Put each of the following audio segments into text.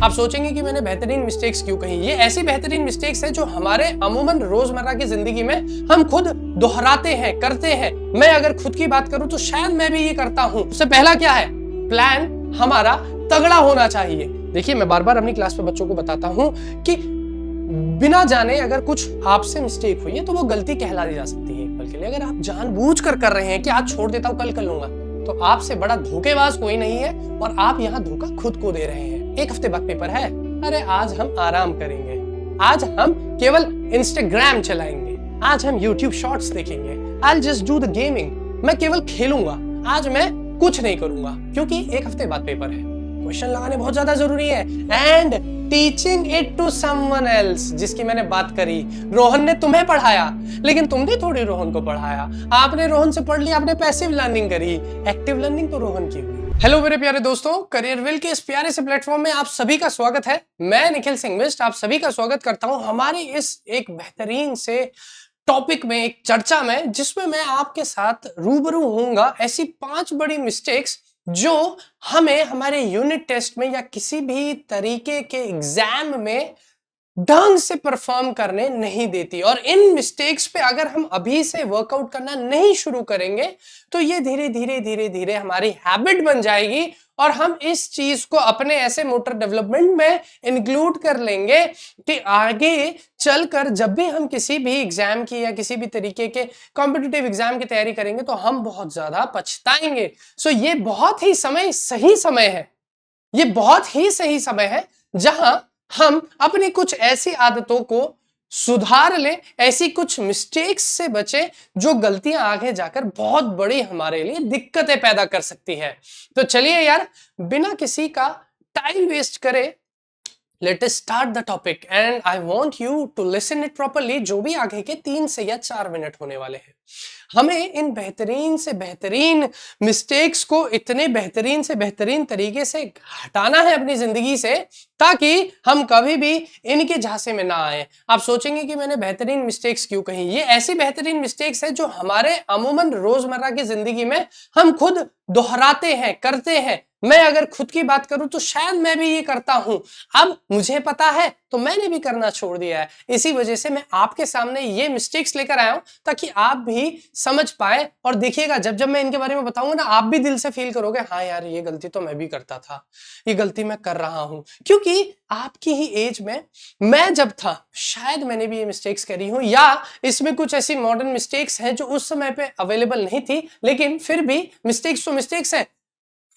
आप सोचेंगे कि मैंने बेहतरीन मिस्टेक्स क्यों कही। ये ऐसी बेहतरीन मिस्टेक्स है जो हमारे अमूमन रोजमर्रा की जिंदगी में हम खुद दोहराते हैं, करते हैं। मैं अगर खुद की बात करूं तो शायद मैं भी ये करता हूं। सबसे पहला क्या है? प्लान हमारा तगड़ा होना चाहिए। देखिए, मैं बार बार अपनी क्लास में बच्चों को बताता हूं कि बिना जाने अगर कुछ आपसे मिस्टेक हुई है तो वो गलती कहला दी जा सकती है एक पल के लिए। अगर आप जानबूझकर कर रहे हैं कि आज छोड़ देता हूं, कल कर लूंगा, तो आपसे बड़ा धोखेबाज कोई नहीं है और आप यहां धोखा खुद को दे रहे हैं। एक हफ्ते बाद पेपर है, अरे आज हम आराम करेंगे, आज हम केवल इंस्टाग्राम चलाएंगे, आज हम यूट्यूब शॉर्ट्स देखेंगे, I'll just do the gaming, मैं केवल खेलूंगा, आज मैं कुछ नहीं करूंगा क्योंकि एक हफ्ते बाद पेपर है। क्वेश्चन लगाने बहुत ज्यादा जरूरी है। And teaching it to someone else, जिसकी मैंने बात करी। रोहन ने तुम्हें पढ़ाया लेकिन तुमने थोड़ी रोहन को पढ़ाया। आपने रोहन से पढ़ लिया, आपने पैसिव लर्निंग करी, एक्टिव लर्निंग तो रोहन की हुई। हेलो मेरे प्यारे दोस्तों, करियर विल के इस प्यारे से प्लेटफॉर्म में आप सभी का स्वागत है। मैं निखिल सिंह बिष्ट आप सभी का स्वागत करता हूं हमारी इस एक बेहतरीन से टॉपिक में, एक चर्चा में, जिसमें मैं आपके साथ रूबरू होऊंगा ऐसी 5 बड़ी मिस्टेक्स जो हमें हमारे यूनिट टेस्ट में या किसी भी तरीके के एग्जाम में ढंग से परफॉर्म करने नहीं देती। और इन मिस्टेक्स पे अगर हम अभी से वर्कआउट करना नहीं शुरू करेंगे तो ये धीरे धीरे धीरे धीरे हमारी हैबिट बन जाएगी और हम इस चीज को अपने ऐसे मोटर डेवलपमेंट में इंक्लूड कर लेंगे कि आगे चलकर जब भी हम किसी भी एग्जाम की या किसी भी तरीके के कॉम्पिटिटिव एग्जाम की तैयारी करेंगे तो हम बहुत ज्यादा पछताएंगे। सो ये बहुत ही सही समय है, ये बहुत ही सही समय है जहां हम अपनी कुछ ऐसी आदतों को सुधार लें, ऐसी कुछ मिस्टेक्स से बचे जो गलतियां आगे जाकर बहुत बड़ी हमारे लिए दिक्कतें पैदा कर सकती है। तो चलिए यार, बिना किसी का टाइम वेस्ट करे, let us start the topic and I want you to listen it properly. जो भी आगे के 3 से या 4 मिनट होने वाले हैं, हमें इन बेहतरीन से बेहतरीन मिस्टेक्स को इतने बेहतरीन से बेहतरीन तरीके से हटाना है अपनी जिंदगी से ताकि हम कभी भी इनके झांसे में ना आए। आप सोचेंगे कि मैंने बेहतरीन मिस्टेक्स क्यों कही। ये ऐसी बेहतरीन मिस्टेक्स है जो हमारे अमूमन रोजमर्रा की जिंदगी में हम खुद दोहराते हैं, करते हैं। मैं अगर खुद की बात करूं तो शायद मैं भी ये करता हूं। अब मुझे पता है तो मैंने भी करना छोड़ दिया है। इसी वजह से मैं आपके सामने ये मिस्टेक्स लेकर आया हूं ताकि आप भी समझ पाए। और देखिएगा, जब जब मैं इनके बारे में बताऊंगा ना, आप भी दिल से फील करोगे, हाँ यार ये गलती तो मैं भी करता था, ये गलती मैं कर रहा हूं। क्योंकि आपकी ही एज में मैं जब था शायद मैंने भी ये मिस्टेक्स करी हूं, या इसमें कुछ ऐसी मॉडर्न मिस्टेक्स हैं जो उस समय पे अवेलेबल नहीं थी, लेकिन फिर भी मिस्टेक्स तो मिस्टेक्स है।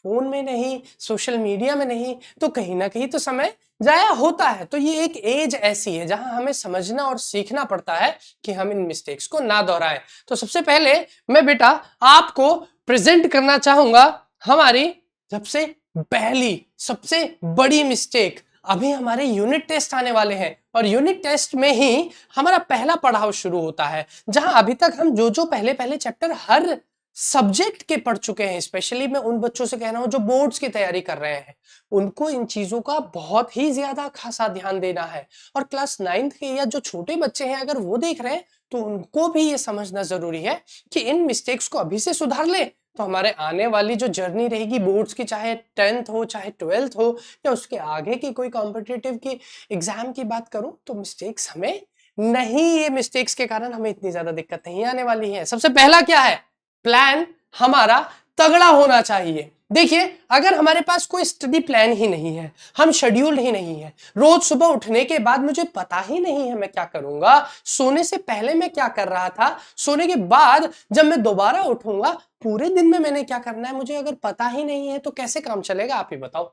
फोन में नहीं, सोशल मीडिया में नहीं, तो कहीं ना कहीं तो समय जाया होता है। तो ये एक एज ऐसी है जहां हमें समझना और सीखना पड़ता है कि हम इन मिस्टेक्स को ना दोहराएं। तो सबसे पहले मैं बेटा आपको प्रेजेंट करना चाहूंगा हमारी सबसे पहली सबसे बड़ी मिस्टेक। अभी हमारे यूनिट टेस्ट आने वाले हैं और यूनिट टेस्ट में ही हमारा पहला पड़ाव शुरू होता है, जहां अभी तक हम जो पहले पहले चैप्टर हर सब्जेक्ट के पढ़ चुके हैं। स्पेशली मैं उन बच्चों से कह रहा हूं जो बोर्ड्स की तैयारी कर रहे हैं, उनको इन चीजों का बहुत ही ज्यादा खासा ध्यान देना है। और क्लास 9th के या जो छोटे बच्चे हैं अगर वो देख रहे हैं तो उनको भी ये समझना जरूरी है कि इन मिस्टेक्स को अभी से सुधार ले तो हमारे आने वाली जो जर्नी रहेगी बोर्ड्स की, चाहे 10th हो चाहे 12th हो या उसके आगे की कोई कॉम्पिटिटिव की एग्जाम की बात करूं, तो मिस्टेक्स हमें नहीं, ये मिस्टेक्स के कारण हमें इतनी ज्यादा दिक्कत नहीं आने वाली है। सबसे पहला क्या है? प्लान हमारा तगड़ा होना चाहिए। देखिए, अगर हमारे पास कोई स्टडी प्लान ही नहीं है, हम शेड्यूल ही नहीं है, रोज सुबह उठने के बाद मुझे पता ही नहीं है मैं क्या करूंगा, सोने से पहले मैं क्या कर रहा था, सोने के बाद जब मैं दोबारा उठूंगा पूरे दिन में मैंने क्या करना है, मुझे अगर पता ही नहीं है तो कैसे काम चलेगा, आप ही बताओ।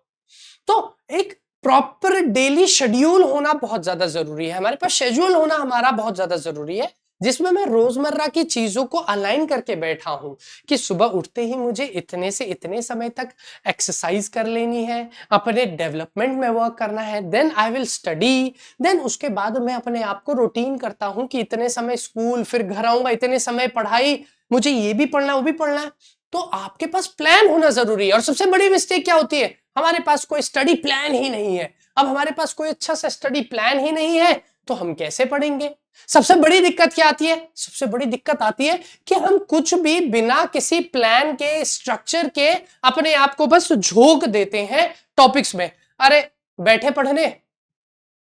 तो एक प्रॉपर डेली शेड्यूल होना बहुत ज्यादा जरूरी है। हमारे पास शेड्यूल होना हमारा बहुत ज्यादा जरूरी है, जिसमें मैं रोजमर्रा की चीजों को अलाइन करके बैठा हूं कि सुबह उठते ही मुझे इतने से इतने समय तक एक्सरसाइज कर लेनी है, अपने डेवलपमेंट में वर्क करना है, then I will study, then उसके बाद मैं अपने आप को रूटीन करता हूं कि इतने समय स्कूल, फिर घर आऊंगा, इतने समय पढ़ाई, मुझे ये भी पढ़ना है वो भी पढ़ना है। तो आपके पास प्लान होना जरूरी है। और सबसे बड़ी मिस्टेक क्या होती है? हमारे पास कोई स्टडी प्लान ही नहीं है। अब हमारे पास कोई अच्छा सा स्टडी प्लान ही नहीं है तो हम कैसे पढ़ेंगे? सबसे बड़ी दिक्कत क्या आती है? सबसे बड़ी दिक्कत आती है कि हम कुछ भी बिना किसी प्लान के, स्ट्रक्चर के अपने आप को बस झोंक देते हैं टॉपिक्स में। अरे बैठे पढ़ने,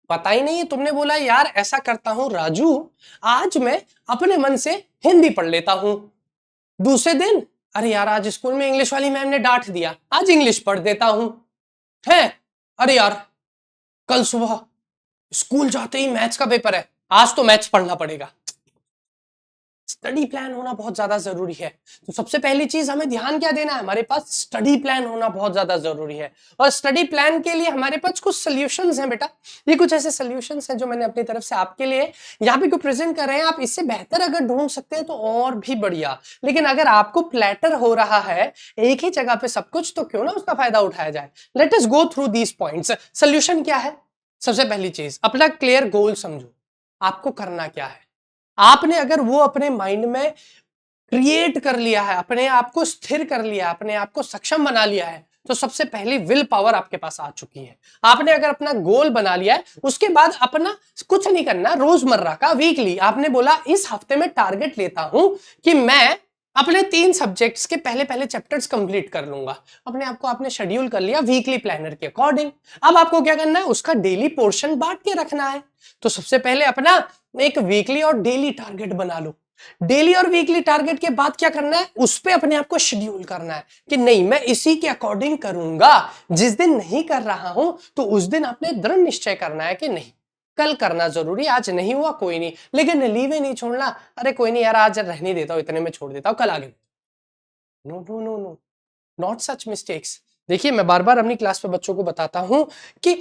पता ही नहीं है, तुमने बोला यार ऐसा करता हूं राजू, आज मैं अपने मन से हिंदी पढ़ लेता हूं। दूसरे दिन, अरे यार आज स्कूल में इंग्लिश वाली मैम ने डांट दिया, आज इंग्लिश पढ़ देता हूं। है, अरे यार कल सुबह स्कूल जाते ही मैथ्स का पेपर है, आज तो मैथ्स पढ़ना पड़ेगा। स्टडी प्लान होना बहुत ज्यादा जरूरी है। तो सबसे पहली चीज हमें ध्यान क्या देना है, हमारे पास स्टडी प्लान होना बहुत ज्यादा जरूरी है। और स्टडी प्लान के लिए हमारे पास कुछ सॉल्यूशंस हैं बेटा। ये कुछ ऐसे सॉल्यूशंस हैं जो मैंने अपनी तरफ से आपके लिए यहाँ पे प्रेजेंट कर रहे हैं। आप इससे बेहतर अगर ढूंढ सकते हैं तो और भी बढ़िया, लेकिन अगर आपको प्लेटर हो रहा है एक ही जगह पे सब कुछ, तो क्यों ना उसका फायदा उठाया जाए। Let us go through these points. Solution क्या है? सबसे पहली चीज, अपना क्लियर गोल समझो, आपको करना क्या है। आपने अगर वो अपने माइंड में क्रिएट कर लिया है, अपने आप को स्थिर कर लिया, अपने आप को सक्षम बना लिया है, तो सबसे पहली विल पावर आपके पास आ चुकी है। आपने अगर अपना गोल बना लिया है, उसके बाद अपना कुछ नहीं करना, रोजमर्रा का वीकली आपने बोला इस हफ्ते में टारगेट लेता हूं कि मैं अपने 3 सब्जेक्ट्स के पहले पहले चैप्टर्स कंप्लीट कर लूंगा। अपने आप को आपने शेड्यूल कर लिया वीकली प्लानर के अकॉर्डिंग। अब आपको क्या करना है, उसका डेली पोर्शन बांट के रखना है। तो सबसे पहले अपना एक वीकली और डेली टारगेट बना लो। डेली और वीकली टारगेट के बाद क्या करना है, उस पे अपने आप को शेड्यूल करना है कि नहीं मैं इसी के अकॉर्डिंग करूंगा। जिस दिन नहीं कर रहा हूं तो उस दिन आपने दृढ़ निश्चय करना है कि नहीं कल करना जरूरी, आज नहीं हुआ कोई नहीं, लेकिन लीवे नहीं छोड़ना। अरे कोई नहीं यार आज रहने देता हूं, इतने में छोड़ देता हूं, कल आगे। No no no no, not such mistakes. देखिए मैं बार बार अपनी क्लास पे बच्चों को बताता हूं कि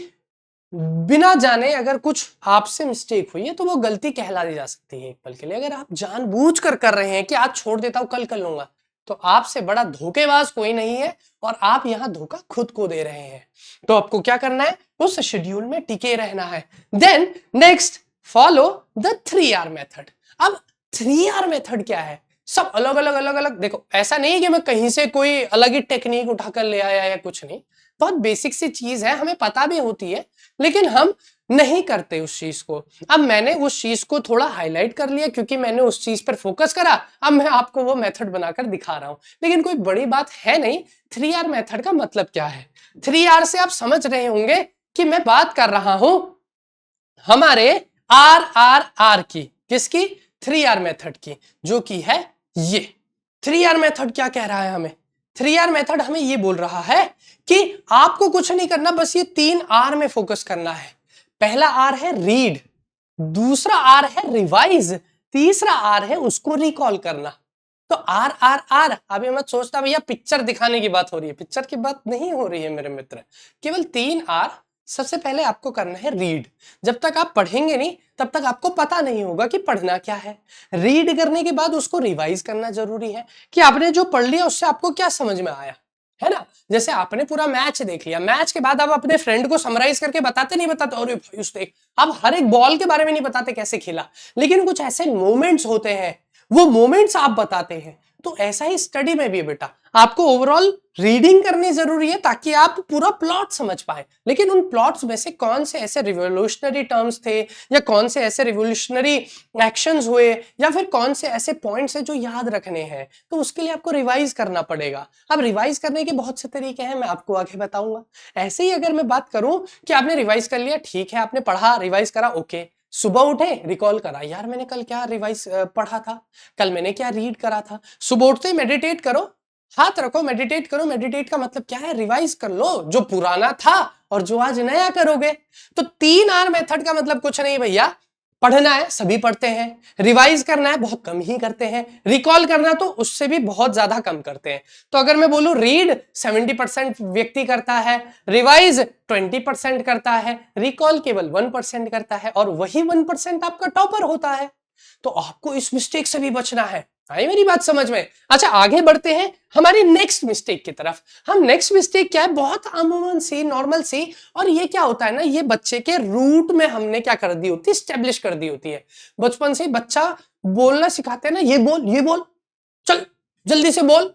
बिना जाने अगर कुछ आपसे मिस्टेक हुई है तो वो गलती कहला दी जा सकती है एक पल के लिए। अगर आप जानबूझकर कर रहे हैं कि आज छोड़ देता हूं कल कर लूंगा, तो आपसे बड़ा धोखेबाज कोई नहीं है और आप यहां धोखा खुद को दे रहे हैं। तो आपको क्या करना है, उस शेड्यूल में टिके रहना है। Then next, follow the 3R method. अब 3R मेथड क्या है? सब अलग अलग अलग अलग, देखो ऐसा नहीं कि मैं कहीं से कोई अलग ही टेक्निक उठाकर ले आया या कुछ नहीं, बहुत बेसिक सी चीज है, हमें पता भी होती है, लेकिन हम नहीं करते उस चीज को। अब मैंने उस चीज को थोड़ा हाईलाइट कर लिया क्योंकि मैंने उस चीज पर फोकस करा, अब मैं आपको वो मेथड बनाकर दिखा रहा हूं, लेकिन कोई बड़ी बात है नहीं। 3R मेथड का मतलब क्या है? 3R से आप समझ रहे होंगे कि मैं बात कर रहा हूं हमारे RRR की, किसकी? 3R मेथड की, जो कि है ये। 3R मेथड क्या कह रहा है हमें? 3R मेथड हमें ये बोल रहा है कि आपको कुछ नहीं करना, बस ये 3R में फोकस करना है। पहला R है रीड, दूसरा R है रिवाइज, तीसरा R है उसको रिकॉल करना। तो R R R, अभी मत सोचता भैया पिक्चर दिखाने की बात हो रही है, पिक्चर की बात नहीं हो रही है मेरे मित्र, केवल 3R। सबसे पहले आपको करना है रीड। जब तक आप पढ़ेंगे नहीं तब तक आपको पता नहीं होगा कि पढ़ना क्या है। रीड करने के बाद उसको रिवाइज करना जरूरी है कि आपने जो पढ़ लिया उससे आपको क्या समझ में आया, है ना। जैसे आपने पूरा मैच देख लिया, मैच के बाद आप अपने फ्रेंड को समराइज करके बताते नहीं बताते, अरे भाई उस देख, आप हर एक बॉल के बारे में नहीं बताते कैसे खेला, लेकिन कुछ ऐसे मोमेंट्स होते हैं, वो मोमेंट्स आप बताते हैं। तो ऐसा ही स्टडी में भी है बेटा, आपको ओवरऑल रीडिंग करनी जरूरी है ताकि आप पूरा प्लॉट समझ पाए। लेकिन उन प्लॉट्स में से कौन से ऐसे रिवोल्यूशनरी टर्म्स थे, या कौन से ऐसे रिवोल्यूशनरी एक्शंस हुए, या फिर कौन से ऐसे पॉइंट्स हैं जो याद रखने हैं, तो उसके लिए आपको रिवाइज करना पड़ेगा। अब रिवाइज करने के बहुत से तरीके हैं, मैं आपको आगे बताऊंगा। ऐसे ही अगर मैं बात करूं कि आपने रिवाइज कर लिया, ठीक है, आपने पढ़ा रिवाइज करा, ओके, सुबह उठे रिकॉल करा, यार मैंने कल क्या रिवाइज पढ़ा था, कल मैंने क्या रीड करा था। सुबह उठते मेडिटेट करो, हाथ रखो, मेडिटेट करो। मेडिटेट का मतलब क्या है? रिवाइज कर लो जो पुराना था और जो आज नया करोगे। तो 3R मेथड का मतलब कुछ नहीं भैया, पढ़ना है सभी पढ़ते हैं, रिवाइज करना है बहुत कम ही करते हैं, रिकॉल करना तो उससे भी बहुत ज्यादा कम करते हैं। तो अगर मैं बोलूं रीड 70% व्यक्ति करता है, रिवाइज 20% करता है, रिकॉल केवल 1% करता है, और वही 1% आपका टॉपर होता है। तो आपको इस मिस्टेक से भी बचना है। आई मेरी बात समझ में? अच्छा आगे बढ़ते हैं हमारी नेक्स्ट मिस्टेक की तरफ। हम नेक्स्ट मिस्टेक क्या है, बहुत अमूमन सी, नॉर्मल सी, और ये क्या होता है ना, ये बच्चे के रूट में हमने क्या कर दी होती है, स्टेब्लिश कर दी होती है। बचपन से बच्चा बोलना सिखाते हैं ना, ये बोल, चल जल्दी से बोल,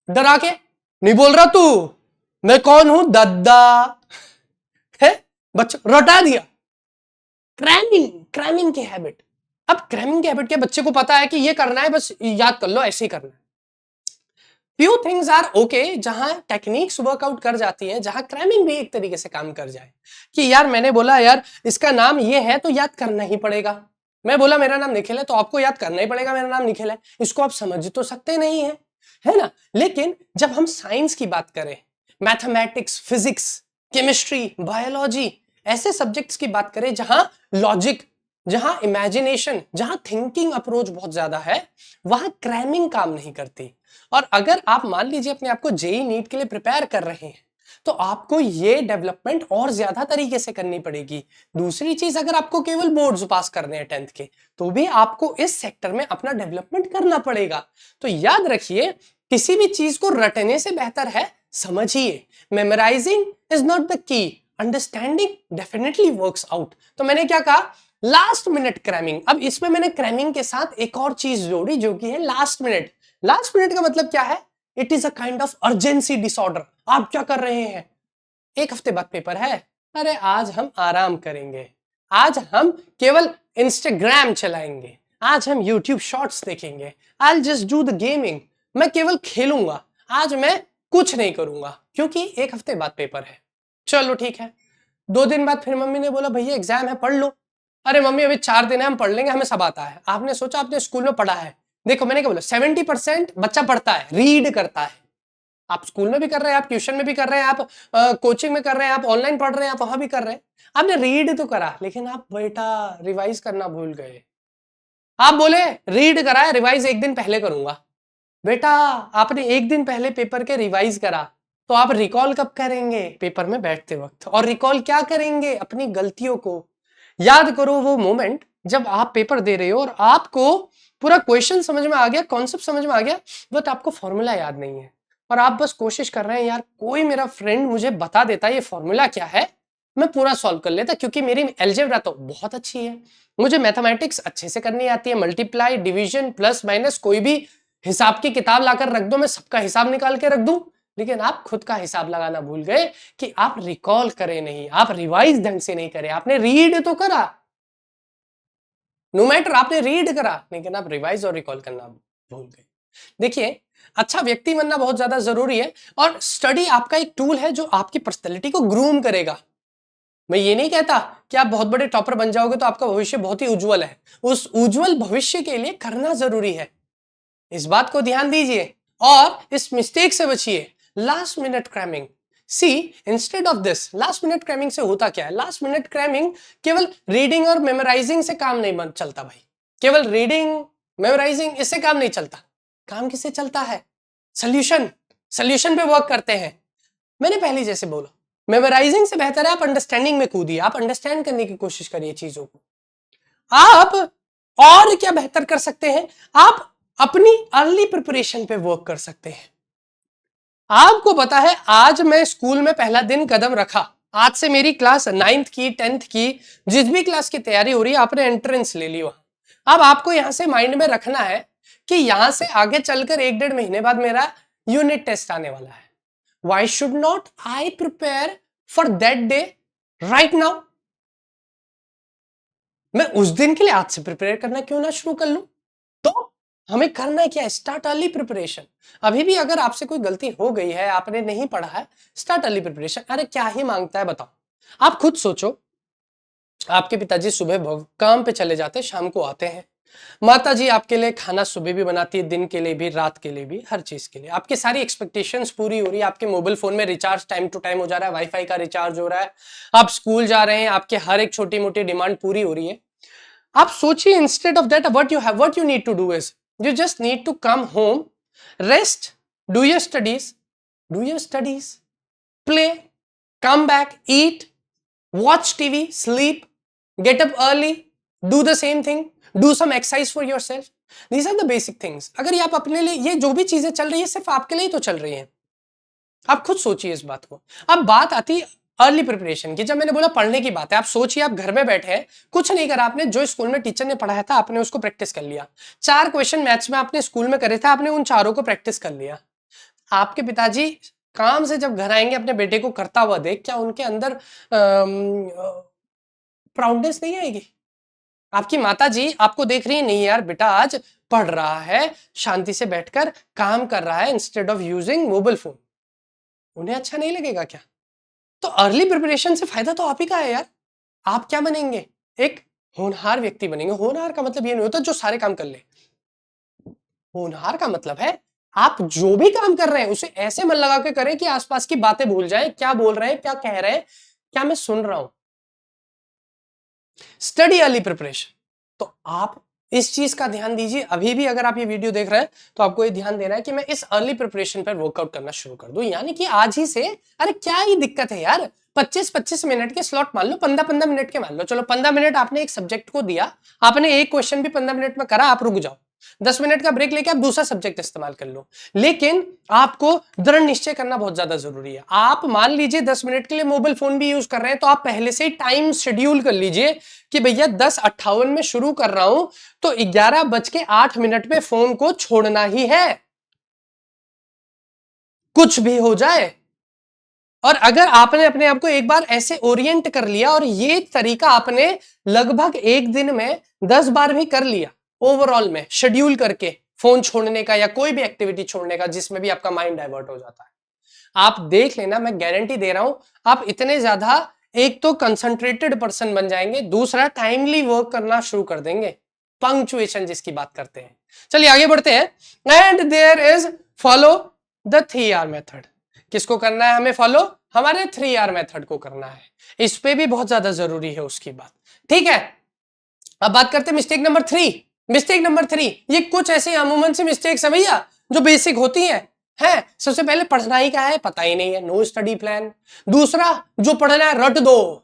डरा के नहीं बोल रहा तू, मैं कौन हूं, दादा है, बच्चा रटा दिया। क्रैमिंग की हैबिट। अब क्रैमिंग की हैबिट के बच्चे को पता है कि ये करना है, बस याद कर लो, ऐसे ही करना है। फ्यू थिंग्स आर ओके, जहां टेक्निक्स वर्कआउट कर जाती हैं, जहां क्रैमिंग भी एक तरीके से काम कर जाए कि यार मैंने बोला यार इसका नाम ये है तो याद करना ही पड़ेगा। मैं बोला मेरा नाम निखिल है तो आपको याद करना ही पड़ेगा मेरा नाम निखिल है। इसको आप समझ तो सकते नहीं है ना। लेकिन जब हम साइंस की बात करें, मैथमेटिक्स, फिजिक्स, केमिस्ट्री, बायोलॉजी, ऐसे सब्जेक्ट्स की बात करें जहां लॉजिक, जहां इमेजिनेशन, जहां थिंकिंग अप्रोच बहुत ज्यादा है, वहां क्रैमिंग काम नहीं करती। और अगर आप मान लीजिए अपने आप को जेई नीट के लिए प्रिपेयर कर रहे हैं तो आपको ये डेवलपमेंट और ज्यादा तरीके से करनी पड़ेगी। दूसरी चीज, अगर आपको केवल बोर्ड्स पास करने हैं 10th के, तो भी आपको इस सेक्टर में अपना डेवलपमेंट करना पड़ेगा। तो याद रखिए, किसी भी चीज को रटने से बेहतर है समझिए। Memorising is not the key, understanding definitely works out. तो मैंने क्या कहा, लास्ट मिनट क्रैमिंग। अब इसमें मैंने क्रैमिंग के साथ एक और चीज जोड़ी जो कि है लास्ट मिनट। लास्ट मिनट का मतलब क्या है, it is a kind of urgency disorder. आप क्या कर रहे हैं, एक हफ्ते बाद पेपर है, अरे आज हम आराम करेंगे, आज हम केवल इंस्टाग्राम चलाएंगे, आज हम यूट्यूब शॉर्ट्स देखेंगे, I just do the gaming, मैं केवल खेलूंगा, आज मैं कुछ नहीं करूंगा क्योंकि एक हफ्ते बाद पेपर है। चलो ठीक है। 2 दिन बाद फिर मम्मी ने बोला भैया एग्जाम है पढ़ लो। अरे मम्मी अभी 4 दिन है, हम पढ़ लेंगे, हमें सब आता है। आपने सोचा आपने स्कूल में पढ़ा है। देखो मैंने क्या बोला, 70% बच्चा पढ़ता है, रीड करता है। आप स्कूल में भी कर रहे हैं, आप ट्यूशन में भी कर रहे हैं, आप कोचिंग में कर रहे हैं, आप ऑनलाइन पढ़ रहे हैं, आप वहां भी कर रहे हैं। आपने रीड तो करा, लेकिन आप बेटा रिवाइज करना भूल गए। आप बोले रीड करा है, रिवाइज एक दिन पहले करूंगा। बेटा आपने एक दिन पहले पेपर के रिवाइज करा, तो आप रिकॉल कब करेंगे, पेपर में बैठते वक्त। और रिकॉल क्या करेंगे, अपनी गलतियों को याद करो। वो मोमेंट जब आप पेपर दे रहे हो और आपको पूरा क्वेश्चन समझ में आ गया, कॉन्सेप्ट समझ में आ गया, बट आपको फॉर्मूला याद नहीं है और आप बस कोशिश कर रहे हैं यार कोई मेरा फ्रेंड मुझे बता देता ये फॉर्मूला क्या है, मैं पूरा सॉल्व कर लेता, क्योंकि मेरी एल्जेब्रा तो बहुत अच्छी है, मुझे मैथमेटिक्स अच्छे से करनी आती है, मल्टीप्लाई, डिवीजन, प्लस माइनस, कोई भी हिसाब की किताब लाकर रख दो, मैं सबका हिसाब निकाल के रख दूं। लेकिन आप खुद का हिसाब लगाना भूल गए कि आप रिकॉल करें नहीं, आप रिवाइज ढंग से नहीं करें। आपने रीड तो करा, नो मैटर आपने रीड करा, लेकिन आप रिवाइज और रिकॉल करना भूल गए। देखिए, अच्छा व्यक्ति बनना बहुत ज्यादा जरूरी है और स्टडी आपका एक टूल है जो आपकी पर्सनैलिटी को ग्रूम करेगा। मैं ये नहीं कहता कि आप बहुत बड़े टॉपर बन जाओगे तो आपका भविष्य बहुत ही उज्जवल है। उस उज्जवल भविष्य के लिए करना जरूरी है, इस बात को ध्यान दीजिए और इस मिस्टेक से बचिए, last minute cramming. See, instead of this, last minute cramming से होता क्या है, लास्ट मिनट क्रैमिंग केवल रीडिंग और मेमोराइजिंग से काम नहीं चलता भाई। केवल रीडिंग, मेमोराइजिंग, इससे काम नहीं चलता। काम किससे चलता है, सोल्यूशन, सोल्यूशन पे वर्क करते हैं। मैंने पहले जैसे बोला, मेमोराइजिंग से बेहतर है आप अंडरस्टैंडिंग में कूदिए, आप अंडरस्टैंड करने की कोशिश करिए चीजों को। आप और क्या बेहतर कर सकते हैं, आप अपनी अर्ली प्रिपरेशन पे वर्क कर सकते हैं। आपको पता है आज मैं स्कूल में पहला दिन कदम रखा, आज से मेरी क्लास 9th की, 10th की, जिस भी क्लास की तैयारी हो रही है, आपने एंट्रेंस ले ली वहां। अब आपको यहां से माइंड में रखना है कि यहां से आगे चलकर 1-1.5 महीने बाद मेरा यूनिट टेस्ट आने वाला है। Why should not I prepare for that day right now? मैं उस दिन के लिए आज से प्रिपेयर करना क्यों ना शुरू कर लूं। तो हमें करना है क्या, स्टार्ट अर्ली प्रिपरेशन। अभी भी अगर आपसे कोई गलती हो गई है, आपने नहीं पढ़ा है, स्टार्ट अर्ली प्रिपरेशन। अरे क्या ही मांगता है बताओ, आप खुद सोचो। आपके पिताजी सुबह काम पे चले जाते, शाम को आते हैं, माता जी आपके लिए खाना सुबह भी बनाती है, दिन के लिए भी, रात के लिए भी, हर चीज के लिए। आपकी सारी एक्सपेक्टेशंस पूरी हो रही है, आपके मोबाइल फोन में रिचार्ज टाइम टू टाइम हो जा रहा है, वाईफाई का रिचार्ज हो रहा है, आप स्कूल जा रहे हैं, आपके हर एक छोटी मोटी डिमांड पूरी हो रही है। आप सोचिए, instead of that what you need to do is you just need to come home, rest, do your studies, play, come back, eat, watch TV, sleep, get up early, do the same thing, do some exercise for yourself. These are the basic things. अगर ये आप अपने लिए, ये जो भी चीजें चल रही है सिर्फ आपके लिए ही तो चल रही हैं। आप खुद सोचिए इस बात को। अब बात आती है अर्ली प्रिपरेशन की। जब मैंने बोला पढ़ने की बात है, आप सोचिए, आप घर में बैठे हैं, कुछ नहीं करा आपने, जो स्कूल में टीचर ने पढ़ाया था आपने उसको प्रैक्टिस कर लिया। 4 क्वेश्चन मैथ्स में आपने स्कूल में करे थे, आपने उन चारों को प्रैक्टिस कर लिया। आपके पिताजी काम से जब घर आएंगे, अपने बेटे को करता हुआ देख, क्या उनके अंदर प्राउडनेस नहीं आएगी? आपकी माता जी आपको देख रही है, नहीं यार बेटा आज पढ़ रहा है, शांति से बैठकर काम कर रहा है instead of using mobile phone, उन्हें अच्छा नहीं लगेगा क्या? तो अर्ली प्रिपरेशन से फायदा तो आप ही का है यार। आप क्या बनेंगे? एक होनहार व्यक्ति बनेंगे। होनहार का मतलब ये नहीं होता जो सारे काम कर ले। होनहार का मतलब है आप जो भी काम कर रहे हैं उसे ऐसे मन लगा के करें कि आसपास की बातें भूल जाएं, क्या बोल रहे हैं, क्या कह रहे हैं, क्या मैं सुन रहा हूं। Study early preparation. तो आप इस चीज का ध्यान दीजिए। अभी भी अगर आप ये वीडियो देख रहे हैं तो आपको ये ध्यान देना है कि मैं इस अर्ली प्रिपरेशन पर वर्कआउट करना शुरू कर दूं, यानी कि आज ही से। अरे क्या ही दिक्कत है यार, 25-25 मिनट के स्लॉट मान लो, 15-15 मिनट के मान लो। चलो 15 मिनट आपने एक सब्जेक्ट को दिया, आपने एक क्वेश्चन भी 15 मिनट में करा, आप रुक जाओ, 10 मिनट का ब्रेक लेके आप दूसरा सब्जेक्ट इस्तेमाल कर लो। लेकिन आपको दृढ़ निश्चय करना बहुत ज्यादा जरूरी है। आप मान लीजिए 10 मिनट के लिए मोबाइल फोन भी यूज कर रहे हैं, तो आप पहले से ही टाइम शेड्यूल कर लीजिए कि भैया 10:58 में शुरू कर रहा हूं तो 11:08 पे फोन को छोड़ना ही है, कुछ भी हो जाए। और अगर आपने अपने आप को एक बार ऐसे ओरिएंट कर लिया और ये तरीका आपने लगभग एक दिन में 10 बार भी कर लिया, ओवरऑल में शेड्यूल करके फोन छोड़ने का या कोई भी एक्टिविटी छोड़ने का जिसमें भी आपका माइंड डाइवर्ट हो जाता है, आप देख लेना, मैं गारंटी दे रहा हूं, आप इतने ज्यादा एक तो कंसंट्रेटेड पर्सन बन जाएंगे, दूसरा टाइमली वर्क करना शुरू कर देंगे, पंक्चुएशन जिसकी बात करते हैं। चलिए आगे बढ़ते हैं। And there is follow the 3R method. किसको करना है हमें फॉलो? हमारे 3R मेथड को करना है। इस पे भी बहुत ज्यादा जरूरी है उसकी बात, ठीक है। अब बात करते हैं मिस्टेक नंबर 3। मिस्टेक नंबर 3, ये कुछ ऐसी अमूमन सी मिस्टेक्स है भैया जो बेसिक होती हैं। सबसे पहले पढ़ना ही क्या है पता ही नहीं है, नो स्टडी प्लान। दूसरा, जो पढ़ना है रट दो,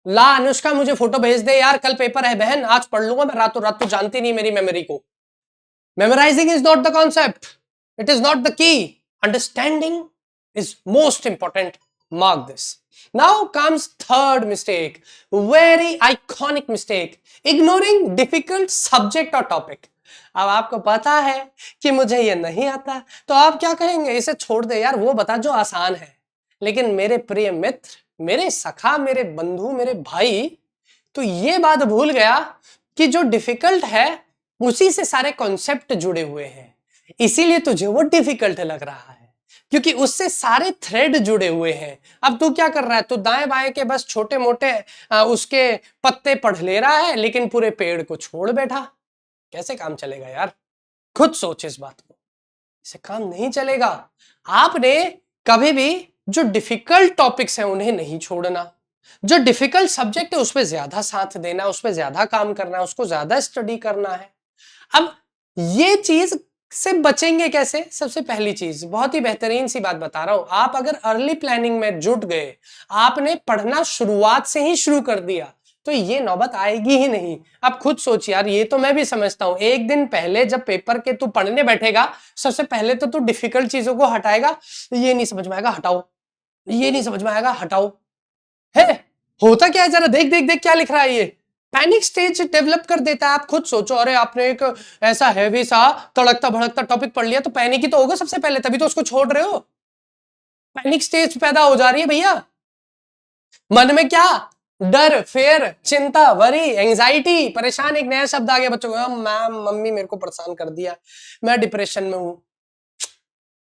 ला अनुष्का मुझे फोटो भेज दे यार, कल पेपर है बहन, आज पढ़ लूंगा मैं रातों रात, तो जानती नहीं मेरी मेमोरी को। Memorising is not the concept, it is not the key, understanding is most important, mark this. Now comes third mistake, very iconic mistake, ignoring difficult subject or topic. अब आपको पता है कि मुझे ये नहीं आता, तो आप क्या कहेंगे? इसे छोड़ दे यार, वो बता जो आसान है। लेकिन मेरे प्रिय मित्र, मेरे सखा, मेरे बंधु, मेरे भाई, तो ये बात भूल गया कि जो डिफिकल्ट है उसी से सारे कॉन्सेप्ट जुड़े हुए हैं, इसीलिए तुझे वो डिफिकल्ट लग रहा है, क्योंकि उससे सारे थ्रेड जुड़े हुए हैं। अब तू क्या कर रहा है? तू दाएं बाएं के बस छोटे मोटे उसके पत्ते पढ़ ले रहा है, लेकिन पूरे पेड़ को छोड़ बैठा। कैसे काम चलेगा यार? खुद सोच इस बात को, इसे काम नहीं चलेगा। आपने कभी भी जो डिफिकल्ट टॉपिक्स हैं उन्हें नहीं छोड़ना, जो डिफिकल्ट सब्जेक्ट है उस पर ज्यादा साथ देना, उस पर ज्यादा काम करना है, उसको ज्यादा स्टडी करना है। अब ये चीज से बचेंगे कैसे? सबसे पहली चीज, बहुत ही बेहतरीन सी बात बता रहा हूं, आप अगर अर्ली प्लानिंग में जुट गए, आपने पढ़ना शुरुआत से ही शुरू कर दिया, तो ये नौबत आएगी ही नहीं। आप खुद सोच यार, ये तो मैं भी समझता हूं, एक दिन पहले जब पेपर के तू पढ़ने बैठेगा, सबसे पहले तो तू डिफिकल्ट चीजों को हटाएगा, ये नहीं समझ में आएगा हटाओ, ये नहीं समझ में आएगा हटाओ, है होता क्या है? जरा देख देख देख क्या लिख रहा है ये, पैनिक स्टेज डेवलप कर देता है। आप खुद सोचो, अरे आपने एक ऐसा हैवी सा तड़कता भड़कता टॉपिक पढ़ लिया, तो पैनिक ही तो होगा सबसे पहले, तभी तो उसको छोड़ रहे हो। पैनिक स्टेज पैदा हो जा रही है भैया, मन में क्या डर, फेयर, चिंता, वरी, एंजाइटी, परेशान, एक नया शब्द आ गया बच्चों को, मैम मम्मी मेरे को परेशान कर दिया, मैं डिप्रेशन में हूं।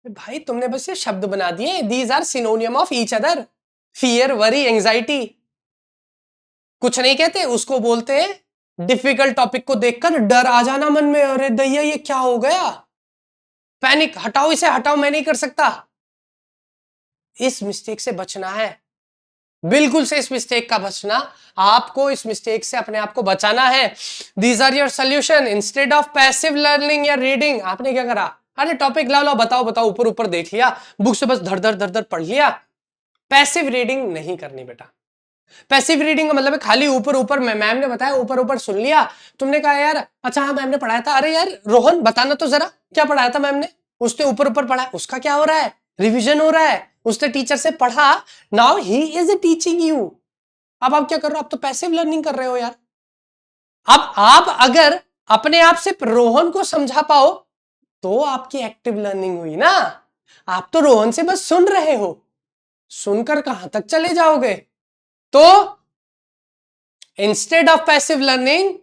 भाई तुमने बस ये शब्द बना दिए, these are synonym of each other, fear, worry, anxiety. कुछ नहीं कहते, उसको बोलते हैं डिफिकल्ट टॉपिक को देखकर डर आ जाना मन में, अरे दैया ये क्या हो गया, पैनिक, हटाओ इसे हटाओ, मैं नहीं कर सकता। इस मिस्टेक से बचना है, बिल्कुल से इस मिस्टेक का बचना, आपको इस मिस्टेक से अपने आप को बचाना है। These are your solution instead of passive learning या रीडिंग। आपने क्या करा? अरे टॉपिक लाओ लाओ, बताओ बताओ, ऊपर ऊपर देख लिया, बुक से बस धड़ धड़ धड़ धड़ पढ़ लिया। पैसिव रीडिंग नहीं करनी बेटा। पैसिव रीडिंग का मतलब है खाली ऊपर ऊपर, मैम ने बताया ऊपर ऊपर सुन लिया, तुमने कहा यार अच्छा हाँ मैम ने पढ़ाया था, अरे यार रोहन बताना तो जरा क्या पढ़ाया था मैम ने, उसने ऊपर ऊपर पढ़ा, उसका क्या हो रहा है? रिवीजन हो रहा है, उसने टीचर से पढ़ा, now he is teaching you. अब आप क्या कर रहे हो? आप तो पैसिव लर्निंग कर रहे हो यार। अब आप अगर अपने आप से रोहन को समझा पाओ तो आपकी एक्टिव लर्निंग हुई ना। आप तो रोहन से बस सुन रहे हो, सुनकर कहां तक चले जाओगे? तो इंस्टेड ऑफ पैसिव लर्निंग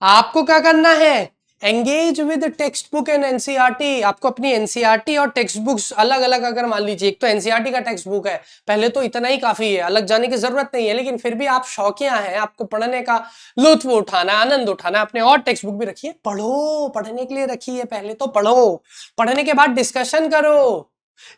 आपको क्या करना है, engage with text book and NCERT. आपको अपनी एनसीईआरटी और टेक्स्ट बुक्स अलग अलग, अगर मान लीजिए एक तो एनसीईआरटी का टेक्स्ट बुक है, पहले तो इतना ही काफी है, अलग जाने की जरूरत नहीं है, लेकिन फिर भी आप शौकिया हैं, आपको पढ़ने का लुत्फ उठाना, आनंद उठाना, अपने और टेक्स्ट बुक भी रखिए, पढ़ो, पढ़ने के लिए रखिए, पहले तो पढ़ो, पढ़ने के बाद डिस्कशन करो।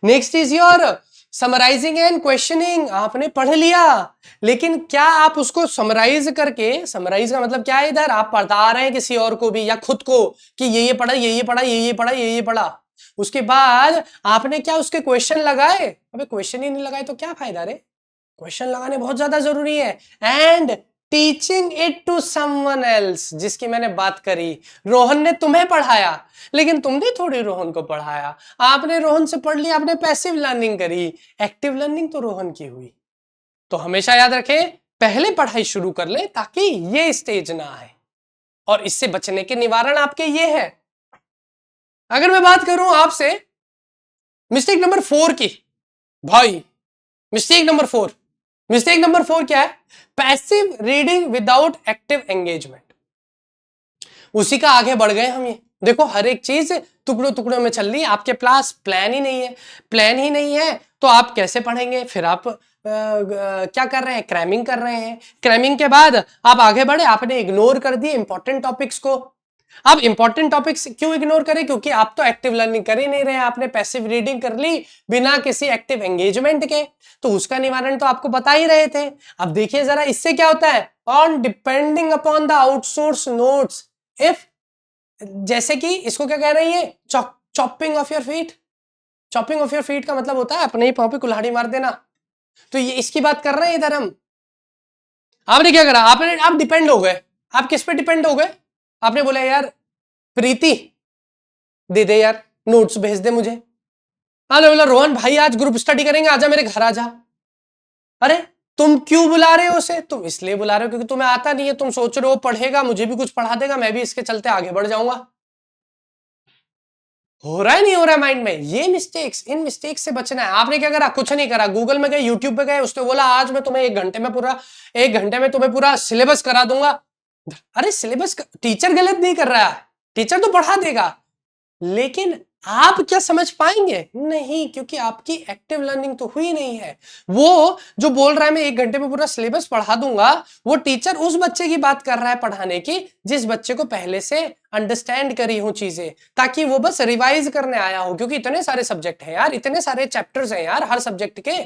Next is your summarising and questioning. आपने पढ़ लिया, लेकिन क्या आप उसको समराइज करके, समराइज का मतलब क्या है, इधर आप बता रहे हैं किसी और को भी या खुद को कि ये पढ़ा, ये पढ़ा, ये पढ़ा, ये पढ़ा, उसके बाद आपने क्या उसके क्वेश्चन लगाए? अबे क्वेश्चन ही नहीं लगाए तो क्या फायदा रे? क्वेश्चन लगाने बहुत ज्यादा जरूरी है। And teaching it to someone else, जिसकी मैंने बात करी, रोहन ने तुम्हें पढ़ाया, लेकिन तुमने थोड़ी रोहन को पढ़ाया। आपने रोहन से पढ़ लिया, आपने पैसिव लर्निंग करी, एक्टिव लर्निंग तो रोहन की हुई। तो हमेशा याद रखें, पहले पढ़ाई शुरू कर ले ताकि ये स्टेज ना आए, और इससे बचने के निवारण आपके ये है। अगर मैं बात करूं आपसे मिस्टेक नंबर 4 की, भाई मिस्टेक नंबर 4, मिस्टेक नंबर 4 क्या है? Passive reading without active engagement. उसी का आगे बढ़ गए हम। ये देखो, हर एक चीज टुकड़ों टुकड़ों में चल रही है, आपके पास प्लान ही नहीं है। प्लान ही नहीं है तो आप कैसे पढ़ेंगे? फिर आप क्या कर रहे हैं? क्रैमिंग कर रहे हैं। क्रैमिंग के बाद आप आगे बढ़े, आपने इग्नोर कर दिए इंपॉर्टेंट टॉपिक्स को। अब इंपॉर्टेंट टॉपिक्स क्यों इग्नोर करें? क्योंकि आप तो एक्टिव लर्निंग कर ही नहीं रहे, आपने पैसिव रीडिंग कर ली बिना किसी एक्टिव एंगेजमेंट के, तो उसका निवारण तो आपको बता ही रहे थे। अब देखिए जरा, इससे क्या होता है? On depending upon the outsource notes, if, जैसे कि इसको क्या कह रही है? Chopping of your feet. Chopping of your feet का मतलब होता है अपने ही पांव पे कुल्हाड़ी मार देना। तो ये इसकी बात कर रहे हैं इधर हम। आपने क्या करा? आप डिपेंड हो गए। आप किस पे डिपेंड हो गए? आपने बोला यार प्रीति दे दे यार, नोट्स भेज दे मुझे। आपने बोला रोहन भाई आज ग्रुप स्टडी करेंगे, आजा मेरे घर आजा। अरे तुम क्यों बुला रहे हो उसे? तुम इसलिए बुला रहे हो क्योंकि तुम्हें आता नहीं है, तुम सोच रहे हो पढ़ेगा, मुझे भी कुछ पढ़ा देगा, मैं भी इसके चलते आगे बढ़ जाऊंगा। हो रहा है नहीं हो रहा है माइंड में? ये मिस्टेक्स, इन मिस्टेक्स से बचना है। आपने क्या करा? कुछ नहीं करा, गूगल में गए, यूट्यूब पे गए, उसने बोला आज मैं तुम्हें 1 घंटे में तुम्हें पूरा सिलेबस करा दूंगा। अरे सिलेबस टीचर गलत नहीं कर रहा है, टीचर तो पढ़ा देगा, लेकिन आप क्या समझ पाएंगे? नहीं, क्योंकि आपकी एक्टिव लर्निंग तो हुई नहीं है। वो जो बोल रहा है मैं 1 घंटे में पूरा सिलेबस पढ़ा दूंगा, वो टीचर उस बच्चे की बात कर रहा है पढ़ाने की जिस बच्चे को पहले से अंडरस्टैंड करी हो चीजें, ताकि वो बस रिवाइज करने आया हो। क्योंकि इतने सारे सब्जेक्ट हैं यार, इतने सारे चैप्टर्स हैं यार हर सब्जेक्ट के,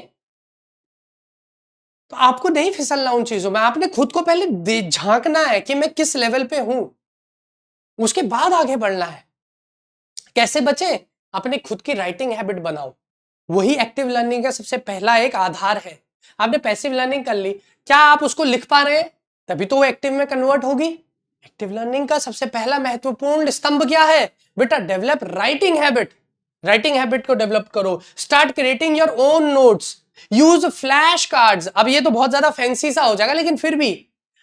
तो आपको नहीं फिसलना उन चीजों में। आपने खुद को पहले झांकना है कि मैं किस लेवल पे हूं, उसके बाद आगे बढ़ना है। कैसे बचे? अपने खुद की राइटिंग हैबिट बनाओ, वही एक्टिव लर्निंग का सबसे पहला एक आधार है। आपने पैसिव लर्निंग कर ली, क्या आप उसको लिख पा रहे हैं? तभी तो वो एक्टिव में कन्वर्ट होगी। एक्टिव लर्निंग का सबसे पहला महत्वपूर्ण स्तंभ क्या है? बेटा develop writing habit. Writing habit को डेवलप करो, start creating your own notes, use flash cards. अब ये तो बहुत ज्यादा फैंसी सा हो जाएगा, लेकिन फिर भी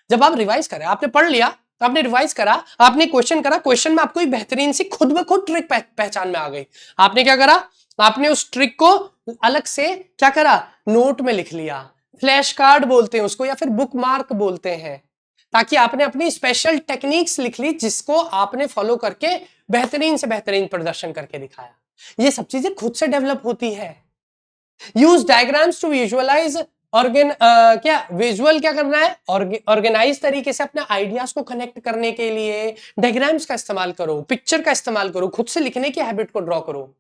जब आप रिवाइज करें, आपने पढ़ लिया, आपने रिवाइज करा, आपने क्वेश्चन करा, क्वेश्चन में आपको एक बेहतरीन सी खुद ब खुद ट्रिक पहचान में आ गई। आपने क्या करा? आपने उस ट्रिक को अलग से क्या करा? नोट में लिख लिया। फ्लैश कार्ड बोलते हैं उसको, या फिर बुक मार्क बोलते हैं, ताकि आपने अपनी स्पेशल टेक्निक्स लिख ली जिसको आपने फॉलो करके बेहतरीन से बेहतरीन प्रदर्शन करके दिखाया। ये सब चीजें खुद से डेवलप होती है। यूज डायग्राम्स टू विजुअलाइज, क्या विजुअल क्या करना है? ऑर्गेनाइज तरीके से अपने आइडियाज को कनेक्ट करने के लिए डायग्राम्स का इस्तेमाल करो, पिक्चर का इस्तेमाल करो, खुद से लिखने की हैबिट को ड्रॉ करो।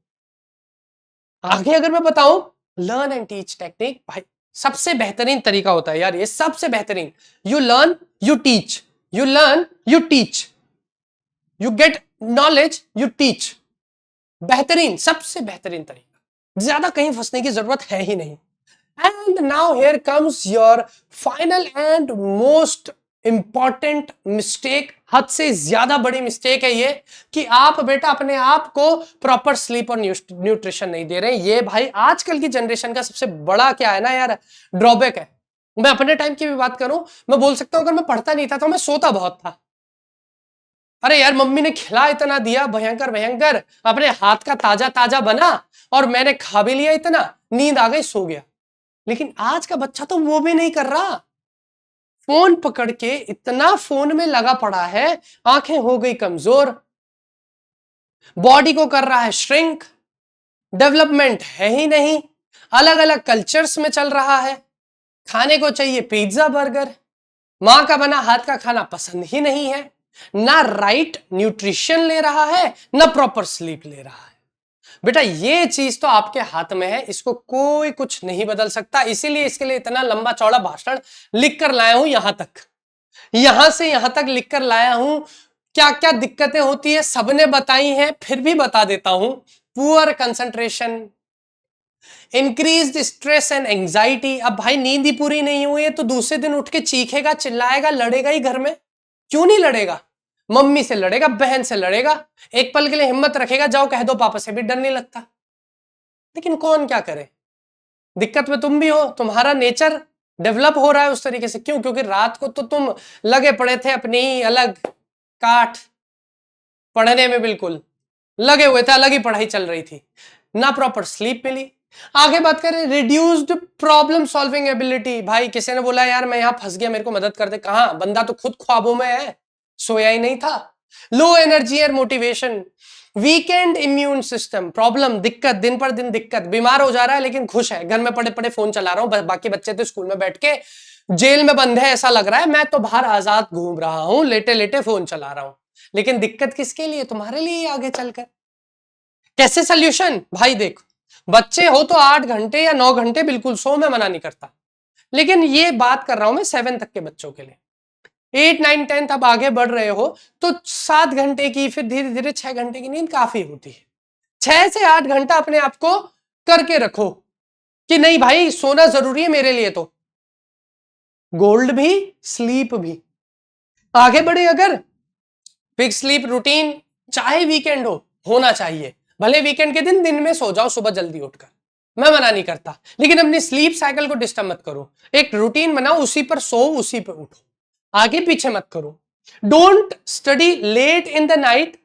आगे अगर मैं बताऊं, लर्न एंड टीच टेक्निक, भाई सबसे बेहतरीन तरीका होता है यार, ये सबसे बेहतरीन। You learn, you teach, you learn, you teach, you get knowledge, you teach. बेहतरीन, सबसे बेहतरीन तरीका, ज्यादा कहीं फंसने की जरूरत है ही नहीं। And now here comes your final and most important mistake, हद से ज्यादा बड़ी मिस्टेक है ये, कि आप बेटा अपने आप को प्रॉपर स्लीप और न्यूट्रिशन नहीं दे रहे। ये भाई आजकल की जनरेशन का सबसे बड़ा क्या है ना यार, ड्रॉबैक है। मैं अपने टाइम की भी बात करूं, मैं बोल सकता हूं अगर मैं पढ़ता नहीं था तो मैं सोता बहुत था। अरे यार मम्मी ने खिला इतना दिया, भयंकर भयंकर, अपने हाथ का ताजा ताजा बना और मैंने खा भी लिया इतना, नींद आ गई, सो गया। लेकिन आज का बच्चा तो वो भी नहीं कर रहा। फोन पकड़ के इतना फोन में लगा पड़ा है, आंखें हो गई कमजोर, बॉडी को कर रहा है श्रिंक, डेवलपमेंट है ही नहीं, अलग अलग कल्चर्स में चल रहा है, खाने को चाहिए पिज्जा बर्गर, मां का बना हाथ का खाना पसंद ही नहीं है, ना राइट न्यूट्रिशन ले रहा है, ना प्रॉपर स्लीप ले रहा है। बेटा ये चीज तो आपके हाथ में है, इसको कोई कुछ नहीं बदल सकता। इसीलिए इसके लिए इतना लंबा चौड़ा भाषण लिख कर लाया हूं, यहां से यहां तक लिख कर लाया हूं। क्या क्या दिक्कतें होती है सबने बताई हैं, फिर भी बता देता हूं। Poor concentration, increased stress and anxiety. अब भाई नींद ही पूरी नहीं हुई है तो दूसरे दिन उठ के चीखेगा, चिल्लाएगा, लड़ेगा ही घर में। क्यों नहीं लड़ेगा? मम्मी से लड़ेगा, बहन से लड़ेगा, एक पल के लिए हिम्मत रखेगा, जाओ कह दो पापा से भी डर नहीं लगता। लेकिन कौन क्या करे? दिक्कत में तुम भी हो, तुम्हारा नेचर डेवलप हो रहा है उस तरीके से। क्यों? क्योंकि रात को तो तुम लगे पड़े थे अपनी ही अलग काठ पढ़ने में, बिल्कुल लगे हुए थे, अलग ही पढ़ाई चल रही थी, ना प्रॉपर स्लीप मिली। आगे बात करें रिड्यूस्ड प्रॉब्लम सॉल्विंग एबिलिटी। भाई किसी ने बोला यार मैं यहां फंस गया, मेरे को मदद कर दे। कहां? बंदा तो खुद ख्वाबों में है, सोया ही नहीं था। लो एनर्जी और motivation, weekend immune system, problem, दिक्कत, दिन पर दिन दिक्कत, बीमार हो जा रहा है लेकिन खुश है, घर में पड़े पड़े फोन चला रहा हूं, बाकी बच्चे तो स्कूल में बैठ के जेल में बंद है ऐसा लग रहा है, मैं तो बाहर आजाद घूम रहा हूं, लेटे लेटे फोन चला रहा हूं। लेकिन दिक्कत किसके लिए? तुम्हारे लिए आगे चलकर। कैसे सोल्यूशन? भाई देखो, बच्चे हो तो 8 घंटे या 9 घंटे बिल्कुल सो, मैं मना नहीं करता, लेकिन ये बात कर रहा हूं मैं 7 तक के बच्चों के लिए। 8, 9, 10 अब आगे बढ़ रहे हो तो 7 घंटे की, फिर धीरे धीरे 6 घंटे की नींद काफी होती है। 6 से 8 घंटा अपने आप को करके रखो कि नहीं भाई सोना जरूरी है मेरे लिए, तो गोल्ड भी स्लीप भी। आगे बढ़े अगर, फिक्स स्लीप रूटीन, चाहे वीकेंड हो, होना चाहिए। भले वीकेंड के दिन में सो जाओ, सुबह जल्दी उठकर, मैं मना नहीं करता, लेकिन अपनी स्लीप साइकिल को डिस्टर्ब मत करो। एक रूटीन बनाओ, उसी पर सो, उसी पर उठो, आगे पीछे मत करो। Don't study late in the night.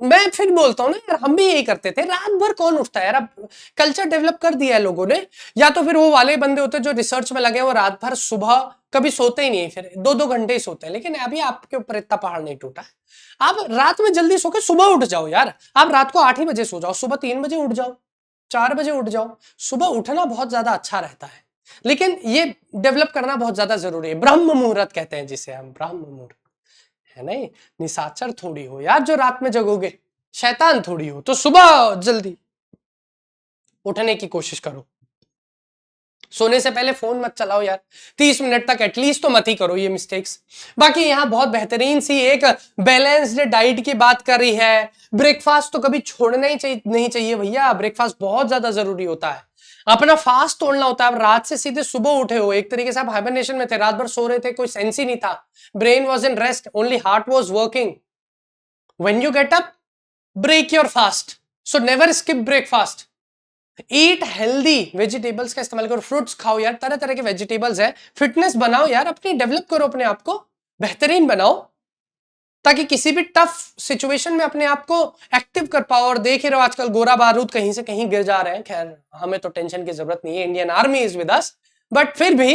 मैं फिर बोलता हूं ना यार, हम भी यही करते थे, रात भर कौन उठता है यार? अब कल्चर डेवलप कर दिया है लोगों ने। या तो फिर वो वाले बंदे होते जो रिसर्च में लगे, वो रात भर सुबह कभी सोते ही नहीं, फिर 2-2 घंटे ही सोते हैं। लेकिन अभी आपके ऊपर इतना पहाड़ नहीं टूटा है, आप रात में जल्दी सो के सुबह उठ जाओ यार। आप रात को 8 ही बजे सो जाओ, सुबह 3 बजे उठ जाओ, 4 बजे उठ जाओ। सुबह उठना बहुत ज्यादा अच्छा रहता है, लेकिन ये डेवलप करना बहुत ज्यादा जरूरी है। ब्रह्म मुहूर्त कहते हैं जिसे हम, ब्रह्म मुहूर्त है नहीं, निशाचर थोड़ी हो यार जो रात में जगोगे, शैतान थोड़ी हो, तो सुबह जल्दी उठने की कोशिश करो। सोने से पहले फोन मत चलाओ यार, 30 मिनट तक एटलीस्ट तो मत ही करो ये मिस्टेक्स। बाकी यहाँ बहुत बेहतरीन सी एक बैलेंस्ड डाइट की बात कर रही है। ब्रेकफास्ट तो कभी छोड़ना ही नहीं चाहिए भैया, ब्रेकफास्ट बहुत ज्यादा जरूरी होता है। अपना फास्ट तोड़ना होता है। अब रात से सीधे सुबह उठे हो, एक तरीके से आप हाइबरनेशन में थे, रात भर सो रहे थे, कोई सेंस ही नहीं था, brain was in rest, only heart was working. When you get up, break your fast, so never skip breakfast. Eat healthy, vegetables का इस्तेमाल करो, फ्रूट्स खाओ यार, तरह तरह के वेजिटेबल्स है। फिटनेस बनाओ यार अपनी, डेवलप करो अपने आप को, बेहतरीन बनाओ, ताकि किसी भी टफ सिचुएशन में अपने आप को एक्टिव कर पाओ। और देख ही रहो आजकल गोरा बारूद कहीं से कहीं गिर जा रहे हैं। खैर हमें तो टेंशन की जरूरत नहीं है, Indian army is with us, but फिर भी।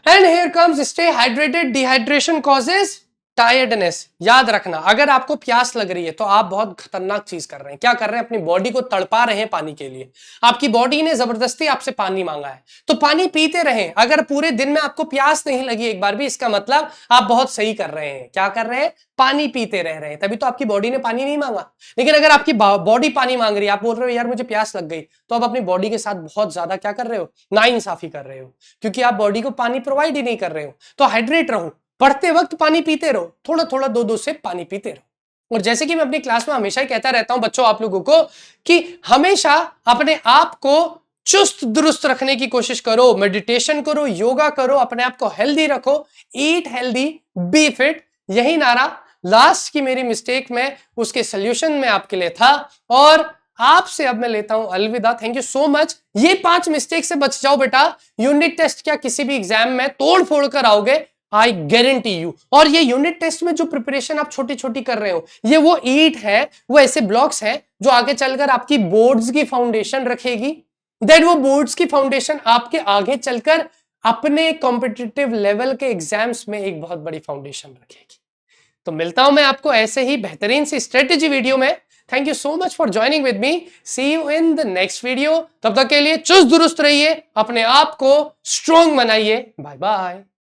And here comes stay hydrated, dehydration causes tiredness. याद रखना, अगर आपको प्यास लग रही है तो आप बहुत खतरनाक चीज कर रहे हैं। क्या कर रहे हैं? अपनी बॉडी को तड़पा रहे हैं पानी के लिए। आपकी बॉडी ने जबरदस्ती आपसे पानी मांगा है, तो पानी पीते रहें। अगर पूरे दिन में आपको प्यास नहीं लगी एक बार भी, इसका मतलब आप बहुत सही कर रहे हैं। क्या कर रहे हैं? पानी पीते रह रहे हैं, तभी तो आपकी बॉडी ने पानी नहीं मांगा। लेकिन अगर आपकी बॉडी पानी मांग रही है, आप बोल रहे हो यार मुझे प्यास लग गई, तो आप अपनी बॉडी के साथ बहुत ज्यादा क्या कर रहे हो? नाइंसाफी कर रहे हो, क्योंकि आप बॉडी को पानी प्रोवाइड ही नहीं कर रहे हो। तो हाइड्रेट रहो, पढ़ते वक्त पानी पीते रहो, थोड़ा थोड़ा 2-2 सिप पानी पीते रहो। और जैसे कि मैं अपनी क्लास में हमेशा ही कहता रहता हूं बच्चों, आप लोगों को, कि हमेशा अपने आप को चुस्त दुरुस्त रखने की कोशिश करो। मेडिटेशन करो, योगा करो, अपने आप को हेल्दी रखो। ईट हेल्दी, बी फिट, यही नारा लास्ट की मेरी मिस्टेक में उसके सोल्यूशन में आपके लिए था। और आपसे अब मैं लेता हूं अलविदा। Thank you so much. ये 5 मिस्टेक से बच जाओ बेटा, यूनिट टेस्ट क्या किसी भी एग्जाम में तोड़ फोड़ कर आओगे, आई गारंटी यू। और ये यूनिट टेस्ट में जो प्रिपरेशन आप छोटी छोटी कर रहे हो, ये वो ईट है, वो ऐसे ब्लॉक्स हैं जो आगे चलकर आपकी बोर्ड्स की फाउंडेशन रखेगी। देन वो बोर्ड्स की फाउंडेशन आपके आगे चलकर अपने कॉम्पिटिटिव लेवल के एग्जाम्स में एक बहुत बड़ी फाउंडेशन रखेगी। तो मिलता हूं मैं आपको ऐसे ही बेहतरीन सी स्ट्रेटेजी वीडियो में। Thank you so much for joining with me. See you in the next video. तब तक के लिए चुस्त दुरुस्त रहिए, अपने आप को स्ट्रॉन्ग बनाइए। Bye bye.